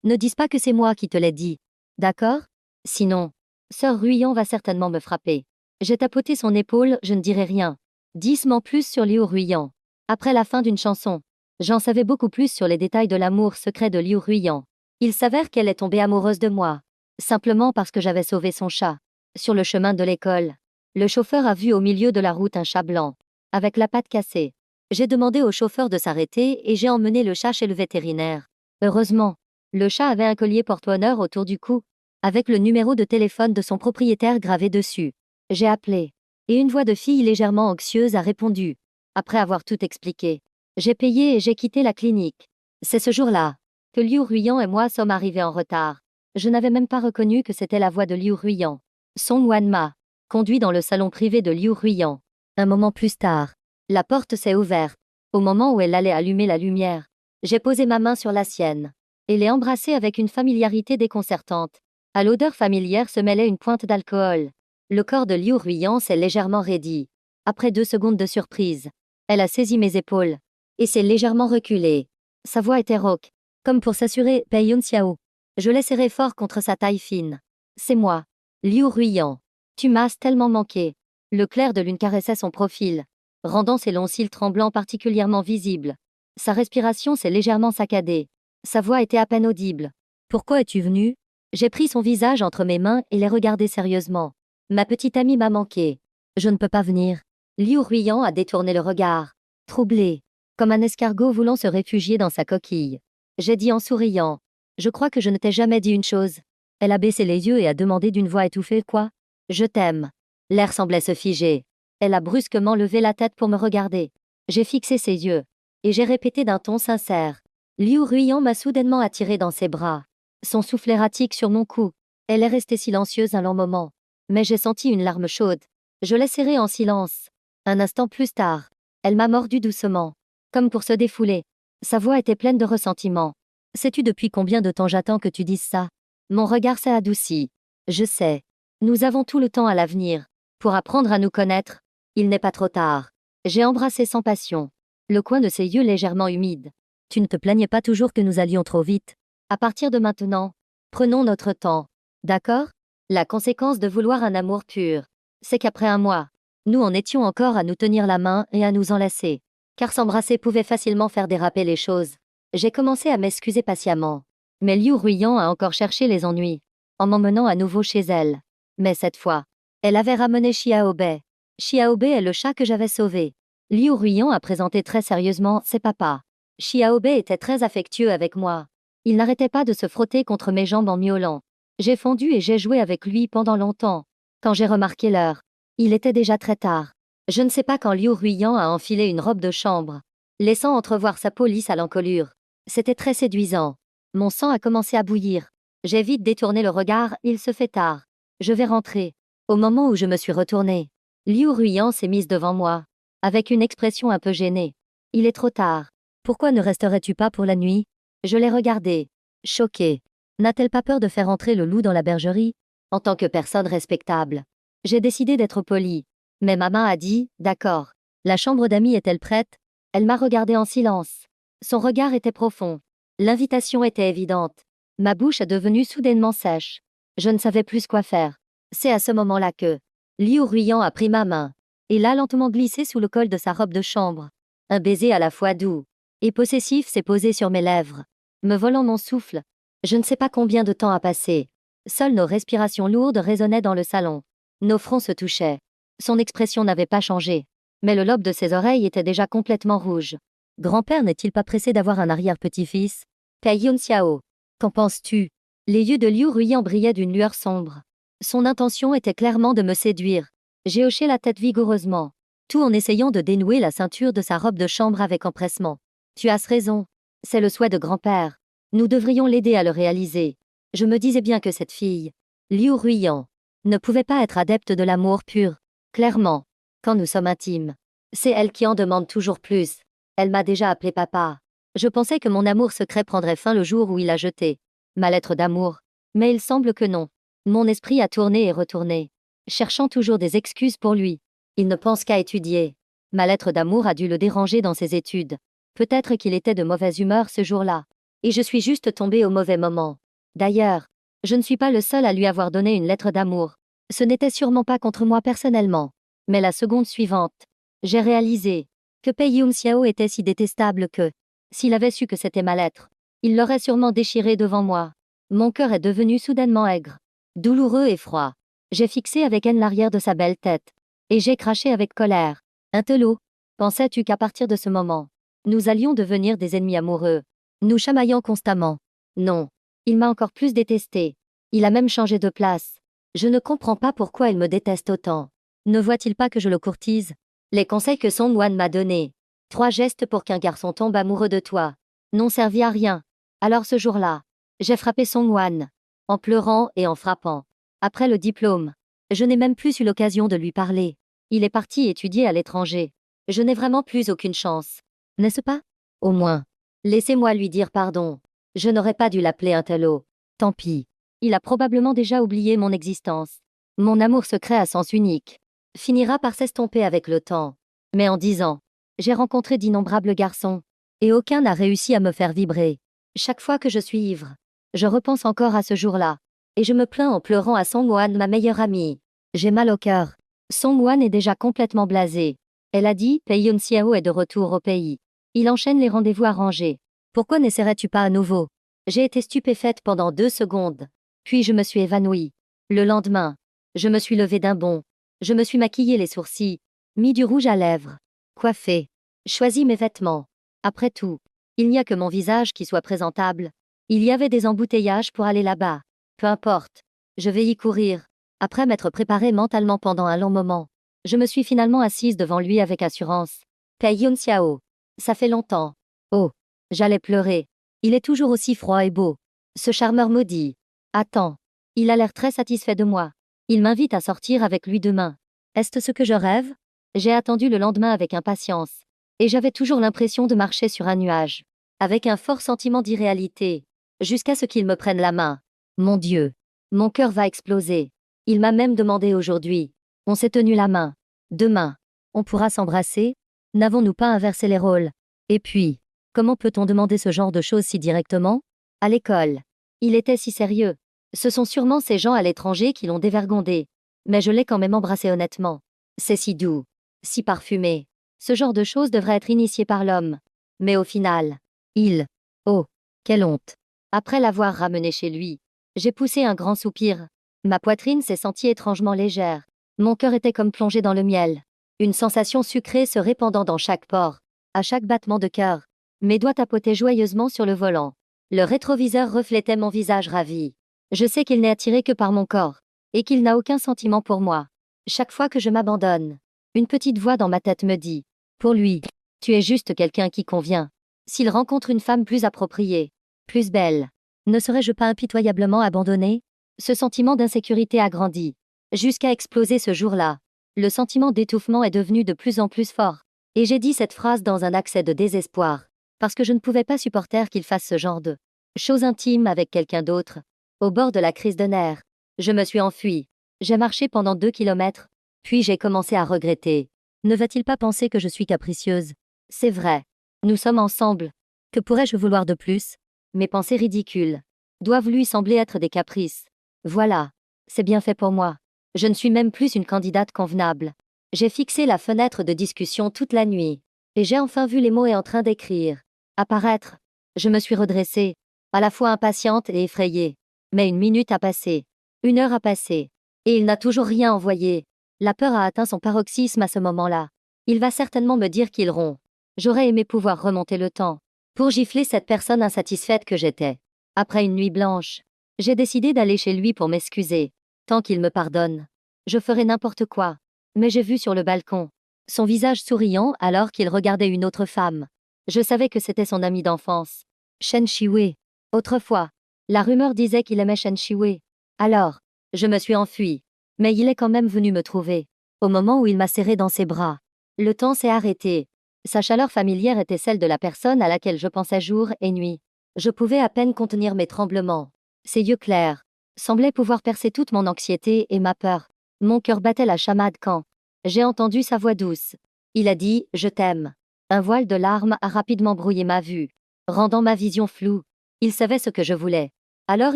ne dis pas que c'est moi qui te l'ai dit. D'accord? Sinon, Sœur Ruiyan va certainement me frapper. J'ai tapoté son épaule, je ne dirai rien. 10 mots plus sur Liu Ruiyan. Après la fin d'une chanson, j'en savais beaucoup plus sur les détails de l'amour secret de Liu Ruiyan. Il s'avère qu'elle est tombée amoureuse de moi. Simplement parce que j'avais sauvé son chat. Sur le chemin de l'école, le chauffeur a vu au milieu de la route un chat blanc, avec la patte cassée. J'ai demandé au chauffeur de s'arrêter et j'ai emmené le chat chez le vétérinaire. Heureusement, le chat avait un collier porte-bonheur autour du cou, avec le numéro de téléphone de son propriétaire gravé dessus. J'ai appelé. Et une voix de fille légèrement anxieuse a répondu. Après avoir tout expliqué, j'ai payé et j'ai quitté la clinique. C'est ce jour-là que Liu Ruiyan et moi sommes arrivés en retard. Je n'avais même pas reconnu que c'était la voix de Liu Ruiyan. Songwan m'a conduit dans le salon privé de Liu Ruiyan. Un moment plus tard, la porte s'est ouverte. Au moment où elle allait allumer la lumière, j'ai posé ma main sur la sienne et l'ai embrassée avec une familiarité déconcertante. À l'odeur familière se mêlait une pointe d'alcool. Le corps de Liu Ruiyan s'est légèrement raidi. Après 2 secondes de surprise, elle a saisi mes épaules et s'est légèrement reculée. Sa voix était rauque, comme pour s'assurer, Peiyun Xiao. Je l'ai serré fort contre sa taille fine. C'est moi, Liu Ruiyan. Tu m'as tellement manqué. Le clair de lune caressait son profil, rendant ses longs cils tremblants particulièrement visibles. Sa respiration s'est légèrement saccadée. Sa voix était à peine audible. Pourquoi es-tu venu? J'ai pris son visage entre mes mains et l'ai regardé sérieusement. Ma petite amie m'a manqué. Je ne peux pas venir. Liu Ruiyan a détourné le regard, troublé, comme un escargot voulant se réfugier dans sa coquille. J'ai dit en souriant. Je crois que je ne t'ai jamais dit une chose. Elle a baissé les yeux et a demandé d'une voix étouffée, quoi? Je t'aime. L'air semblait se figer. Elle a brusquement levé la tête pour me regarder. J'ai fixé ses yeux. Et j'ai répété d'un ton sincère. Liu Ruiyan m'a soudainement attiré dans ses bras. Son souffle erratique sur mon cou. Elle est restée silencieuse un long moment. Mais j'ai senti une larme chaude. Je l'ai serrée en silence. Un instant plus tard, elle m'a mordu doucement, comme pour se défouler. Sa voix était pleine de ressentiment. Sais-tu depuis combien de temps j'attends que tu dises ça? Mon regard s'est adouci. Je sais. Nous avons tout le temps à l'avenir. Pour apprendre à nous connaître, il n'est pas trop tard. J'ai embrassé sans passion le coin de ses yeux légèrement humides. Tu ne te plaignais pas toujours que nous allions trop vite? À partir de maintenant, prenons notre temps. D'accord? La conséquence de vouloir un amour pur, c'est qu'après un mois, nous en étions encore à nous tenir la main et à nous enlacer. Car s'embrasser pouvait facilement faire déraper les choses. J'ai commencé à m'excuser patiemment. Mais Liu Ruiyan a encore cherché les ennuis, en m'emmenant à nouveau chez elle. Mais cette fois, elle avait ramené Xiaobei. Xiaobei est le chat que j'avais sauvé. Liu Ruiyan a présenté très sérieusement ses papas. Xiaobei était très affectueux avec moi. Il n'arrêtait pas de se frotter contre mes jambes en miaulant. J'ai fondu et j'ai joué avec lui pendant longtemps. Quand j'ai remarqué l'heure, il était déjà très tard. Je ne sais pas quand Liu Ruiyan a enfilé une robe de chambre, laissant entrevoir sa peau lisse à l'encolure. C'était très séduisant. Mon sang a commencé à bouillir. J'ai vite détourné le regard, il se fait tard. Je vais rentrer. Au moment où je me suis retournée, Liu Ruyan s'est mise devant moi, avec une expression un peu gênée. Il est trop tard. Pourquoi ne resterais-tu pas pour la nuit? Je l'ai regardée, choquée. N'a-t-elle pas peur de faire entrer le loup dans la bergerie? En tant que personne respectable, j'ai décidé d'être polie. Mais ma main a dit, d'accord. La chambre d'amis est-elle prête? Elle m'a regardée en silence. Son regard était profond. L'invitation était évidente. Ma bouche est devenue soudainement sèche. Je ne savais plus quoi faire. C'est à ce moment-là que Liu Ruyan a pris ma main et l'a lentement glissée sous le col de sa robe de chambre. Un baiser à la fois doux et possessif s'est posé sur mes lèvres, me volant mon souffle. Je ne sais pas combien de temps a passé. Seules nos respirations lourdes résonnaient dans le salon. Nos fronts se touchaient. Son expression n'avait pas changé, mais le lobe de ses oreilles était déjà complètement rouge. Grand-père n'est-il pas pressé d'avoir un arrière-petit-fils? Pei Yun Xiao. Qu'en penses-tu? Les yeux de Liu Ruyan brillaient d'une lueur sombre. Son intention était clairement de me séduire. J'ai hoché la tête vigoureusement, tout en essayant de dénouer la ceinture de sa robe de chambre avec empressement. Tu as raison. C'est le souhait de grand-père. Nous devrions l'aider à le réaliser. Je me disais bien que cette fille, Liu Ruyan, ne pouvait pas être adepte de l'amour pur. Clairement, quand nous sommes intimes, c'est elle qui en demande toujours plus. Elle m'a déjà appelé papa. Je pensais que mon amour secret prendrait fin le jour où il a jeté ma lettre d'amour. Mais il semble que non. Mon esprit a tourné et retourné, cherchant toujours des excuses pour lui. Il ne pense qu'à étudier. Ma lettre d'amour a dû le déranger dans ses études. Peut-être qu'il était de mauvaise humeur ce jour-là. Et je suis juste tombée au mauvais moment. D'ailleurs, je ne suis pas le seul à lui avoir donné une lettre d'amour. Ce n'était sûrement pas contre moi personnellement. Mais la seconde suivante, j'ai réalisé que Pei Yun Xiao était si détestable que, s'il avait su que c'était ma lettre, il l'aurait sûrement déchirée devant moi. Mon cœur est devenu soudainement aigre, douloureux et froid. J'ai fixé avec haine l'arrière de sa belle tête. Et j'ai craché avec colère. Intello, pensais-tu qu'à partir de ce moment, nous allions devenir des ennemis amoureux, nous chamaillant constamment? Non. Il m'a encore plus détesté. Il a même changé de place. Je ne comprends pas pourquoi il me déteste autant. Ne voit-il pas que je le courtise? Les conseils que Song Wan m'a donnés. 3 gestes pour qu'un garçon tombe amoureux de toi. N'ont servi à rien. Alors ce jour-là, j'ai frappé Song Wan. En pleurant et en frappant. Après le diplôme, je n'ai même plus eu l'occasion de lui parler. Il est parti étudier à l'étranger. Je n'ai vraiment plus aucune chance. N'est-ce pas? Au moins, laissez-moi lui dire pardon. Je n'aurais pas dû l'appeler un télo. Tant pis. Il a probablement déjà oublié mon existence. Mon amour secret à sens unique finira par s'estomper avec le temps. Mais en 10 ans, j'ai rencontré d'innombrables garçons. Et aucun n'a réussi à me faire vibrer. Chaque fois que je suis ivre, je repense encore à ce jour-là. Et je me plains en pleurant à Song Wan, ma meilleure amie. J'ai mal au cœur. Song Wan est déjà complètement blasée. Elle a dit, Pei Yun Xiao est de retour au pays. Il enchaîne les rendez-vous arrangés. Pourquoi n'essaierais-tu pas à nouveau? J'ai été stupéfaite pendant 2 secondes. Puis je me suis évanouie. Le lendemain, je me suis levée d'un bond. Je me suis maquillée les sourcils, mis du rouge à lèvres, coiffée, choisi mes vêtements. Après tout, il n'y a que mon visage qui soit présentable. Il y avait des embouteillages pour aller là-bas. Peu importe. Je vais y courir. Après m'être préparée mentalement pendant un long moment, je me suis finalement assise devant lui avec assurance. Pei Yun Xiao. Ça fait longtemps. Oh. J'allais pleurer. Il est toujours aussi froid et beau. Ce charmeur maudit. Attends. Il a l'air très satisfait de moi. Il m'invite à sortir avec lui demain. Est-ce ce que je rêve? J'ai attendu le lendemain avec impatience. Et j'avais toujours l'impression de marcher sur un nuage. Avec un fort sentiment d'irréalité. Jusqu'à ce qu'il me prenne la main. Mon Dieu. Mon cœur va exploser. Il m'a même demandé aujourd'hui. On s'est tenu la main. Demain. On pourra s'embrasser? N'avons-nous pas inversé les rôles? Et puis, comment peut-on demander ce genre de choses si directement? À l'école. Il était si sérieux. Ce sont sûrement ces gens à l'étranger qui l'ont dévergondé. Mais je l'ai quand même embrassé honnêtement. C'est si doux. Si parfumé. Ce genre de choses devrait être initié par l'homme. Mais au final, il... Oh, quelle honte. Après l'avoir ramené chez lui, j'ai poussé un grand soupir. Ma poitrine s'est sentie étrangement légère. Mon cœur était comme plongé dans le miel. Une sensation sucrée se répandant dans chaque pore. À chaque battement de cœur. Mes doigts tapotaient joyeusement sur le volant. Le rétroviseur reflétait mon visage ravi. Je sais qu'il n'est attiré que par mon corps. Et qu'il n'a aucun sentiment pour moi. Chaque fois que je m'abandonne, une petite voix dans ma tête me dit. Pour lui, tu es juste quelqu'un qui convient. S'il rencontre une femme plus appropriée, plus belle, Ne serais-je pas impitoyablement abandonnée? Ce sentiment d'insécurité a grandi, jusqu'à exploser ce jour-là. Le sentiment d'étouffement est devenu de plus en plus fort. Et j'ai dit cette phrase dans un accès de désespoir, parce que je ne pouvais pas supporter qu'il fasse ce genre de choses intimes avec quelqu'un d'autre. Au bord de la crise de nerfs, je me suis enfuie. J'ai marché pendant 2 kilomètres, puis j'ai commencé à regretter. Ne va-t-il pas penser que je suis capricieuse? C'est vrai. Nous sommes ensemble. Que pourrais-je vouloir de plus? Mes pensées ridicules doivent lui sembler être des caprices. Voilà. C'est bien fait pour moi. Je ne suis même plus une candidate convenable. J'ai fixé la fenêtre de discussion toute la nuit. Et j'ai enfin vu les mots et en train d'écrire apparaître. Je me suis redressée, à la fois impatiente et effrayée. Mais 1 minute a passé. 1 heure a passé. Et il n'a toujours rien envoyé. La peur a atteint son paroxysme à ce moment-là. Il va certainement me dire qu'il rompt. J'aurais aimé pouvoir remonter le temps pour gifler cette personne insatisfaite que j'étais. Après une nuit blanche, j'ai décidé d'aller chez lui pour m'excuser. Tant qu'il me pardonne, je ferai n'importe quoi. Mais j'ai vu sur le balcon son visage souriant alors qu'il regardait une autre femme. Je savais que c'était son ami d'enfance, Shen Shiwei. Autrefois, la rumeur disait qu'il aimait Shen Shiwei. Alors, je me suis enfuie. Mais il est quand même venu me trouver. Au moment où il m'a serré dans ses bras, le temps s'est arrêté. Sa chaleur familière était celle de la personne à laquelle je pensais jour et nuit. Je pouvais à peine contenir mes tremblements. Ses yeux clairs semblaient pouvoir percer toute mon anxiété et ma peur. Mon cœur battait la chamade quand j'ai entendu sa voix douce. Il a dit « Je t'aime ». Un voile de larmes a rapidement brouillé ma vue, rendant ma vision floue. Il savait ce que je voulais. Alors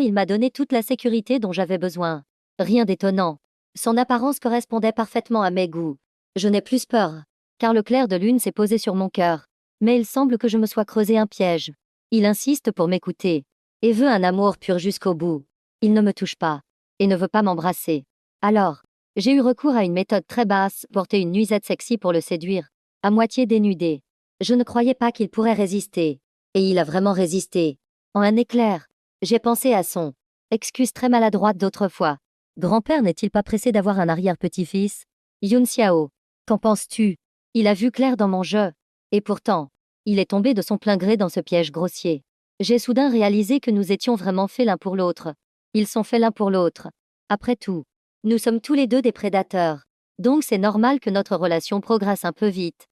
il m'a donné toute la sécurité dont j'avais besoin. Rien d'étonnant. Son apparence correspondait parfaitement à mes goûts. Je n'ai plus peur, car le clair de lune s'est posé sur mon cœur. Mais il semble que je me sois creusé un piège. Il insiste pour m'écouter, et veut un amour pur jusqu'au bout. Il ne me touche pas, et ne veut pas m'embrasser. Alors, j'ai eu recours à une méthode très basse, porter une nuisette sexy pour le séduire, à moitié dénudé. Je ne croyais pas qu'il pourrait résister. Et il a vraiment résisté. En un éclair, j'ai pensé à son excuse très maladroite d'autrefois. Grand-père n'est-il pas pressé d'avoir un arrière-petit-fils? Yun Xiao, qu'en penses-tu? Il a vu clair dans mon jeu. Et pourtant, il est tombé de son plein gré dans ce piège grossier. J'ai soudain réalisé que nous étions vraiment faits l'un pour l'autre. Ils sont faits l'un pour l'autre. Après tout, nous sommes tous les deux des prédateurs. Donc c'est normal que notre relation progresse un peu vite.